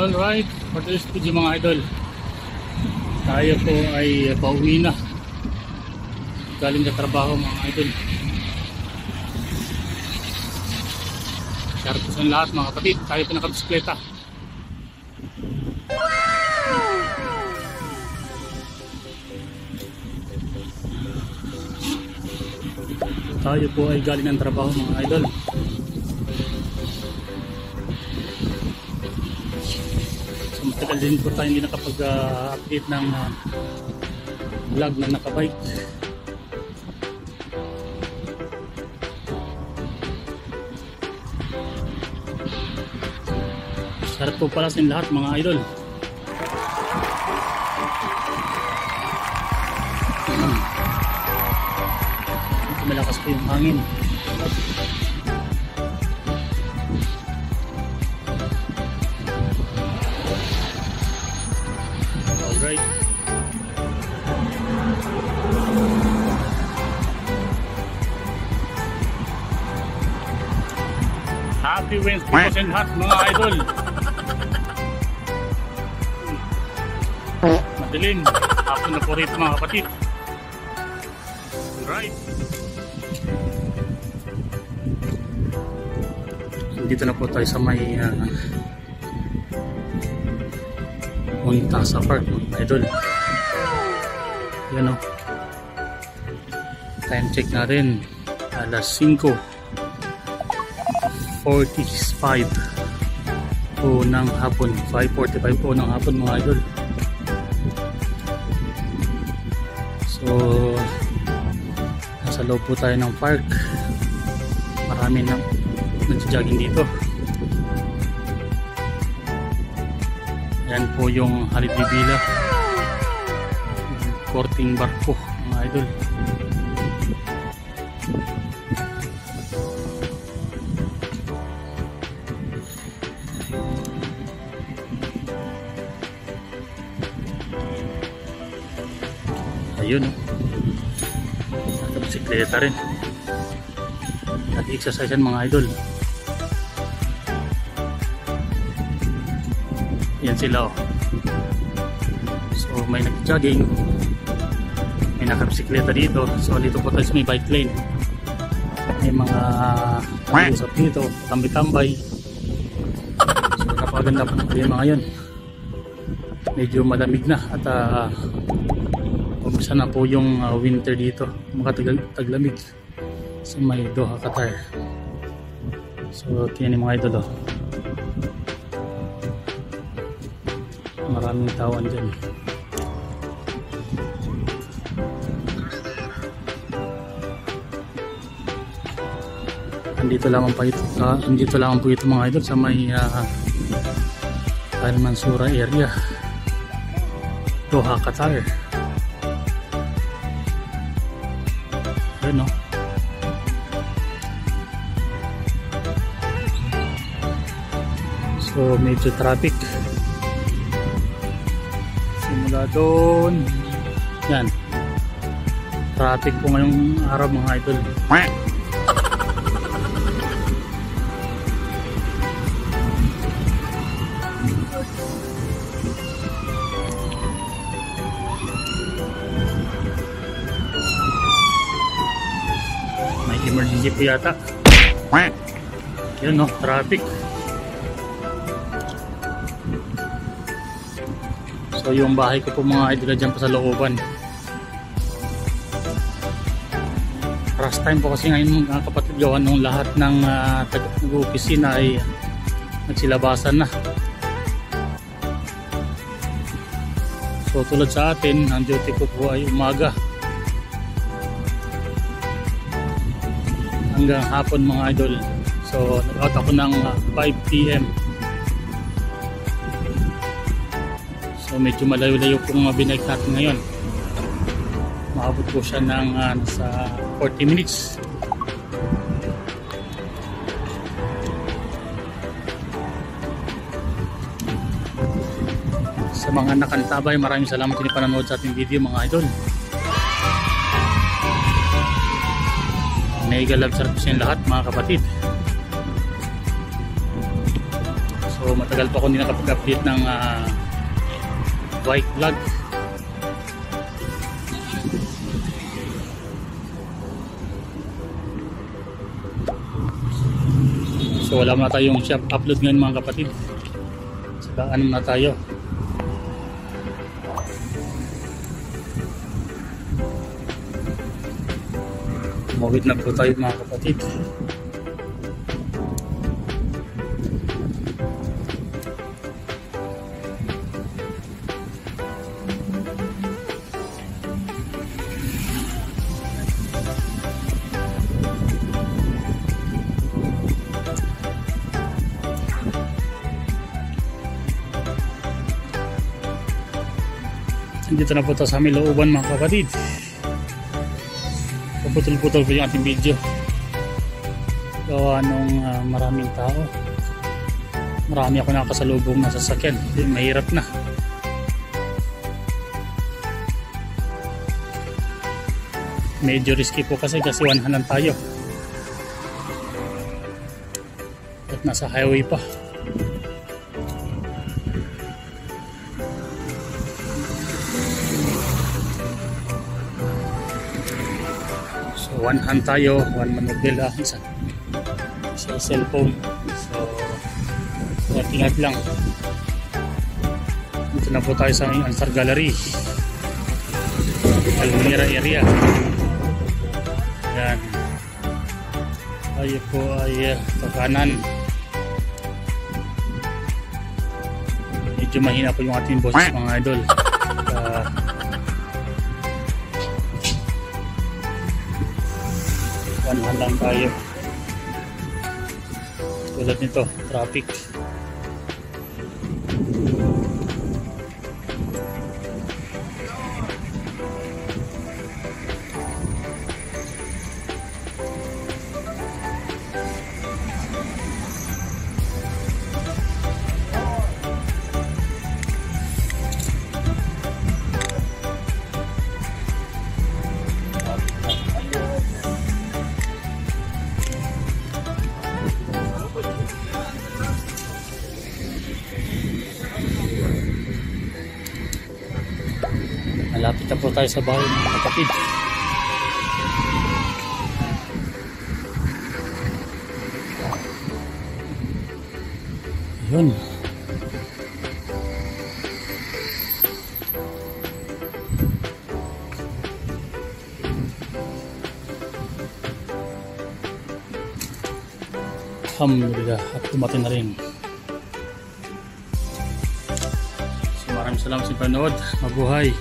Alright, for today's video mga idol, tayo po ay pauwi na galing sa trabaho mga idol. Shout out sa lahat mga kapatid, tayo po nakabisikleta. Tayo po ay galing ng trabaho mga idol. Matagal din po tayo hindi nakapag-update ng vlog na nakabike. Sarap po pala sa lahat mga idol. Malakas po yung hangin. Alright. Happy Wednesday po sa lahat mga idol. Madilim. Hapon na po rito mga kapatid. Alright. Dito na po tayo sa may Montasa Park mga idol. Yan o. Time check natin. Alas 5:45 po ng hapon. 5:45 po ng hapon mga idol. So nasa loob po tayo ng park. Marami na nag-jogging dito. Yan po yung Halibibila Korting Barko mga idol. Ayun bisikleta rin at exercise yan mga idol. Yan sila oh. So may nag-jogging, may nakabisikleta dito. So dito po tayo sa may bike lane. May mga usap dito, tambay-tambay. So napakaganda po yung mga yun. Medyo malamig na at umisa na po yung winter dito. Makataglamig sa may Doha, Qatar. So tingnan yung mga idol oh. Maraming tawan dyan. Andito lamang po ito mga idol sa may Al Mansura area, Doha, Qatar. Ayun no. So medyo traffic simula doon. Yan, traffic po ngayong araw mga idol. May emergency po yata. Yun no, traffic. So yung bahay ko po mga idol dyan pa sa looban. Last time po kasi ngayon mga kapatid, gawa nung lahat ng nag-opisina ay nagsilabasan na. So tulad sa atin, ang duty ko po ay umaga hanggang hapon mga idol. So nag-out ako ng 5 PM. So medyo malayo-layo pong binike natin ngayon. Maabot po siya ng nasa 40 minutes. Sa mga nakantabay, maraming salamat sa panonood sa ating video mga idol. Mega love service yung lahat mga kapatid. So So matagal pa ako hindi nakapag-update ng bike vlog. So wala na tayong shop upload ngayon mga kapatid. Saka ano na tayo. Mawid na po tayo mga kapatid. Dito na po tayo sa aming looban mga kapatid. Puputol-putol po yung ating video. Gawa nung maraming tao. Marami ako nakasalubong na sasakyan. Mahirap na. Medyo risky po kasi 1 lang tayo. At nasa highway pa. One hand tayo, one manubela, isa cellphone. So ingat lang. Dito na po tayo sa aming Ansar Gallery, Almira area. Yan. Tayo po ay kanan. Medyo mahina po yung ating boses mga idol. Lang tayo. Tulad nito, traffic. Malapit na po tayo sa bahay mga kapatid. Yun. Alhamdulillah at dumating na rin. So maraming salamat sa panood. Mabuhay.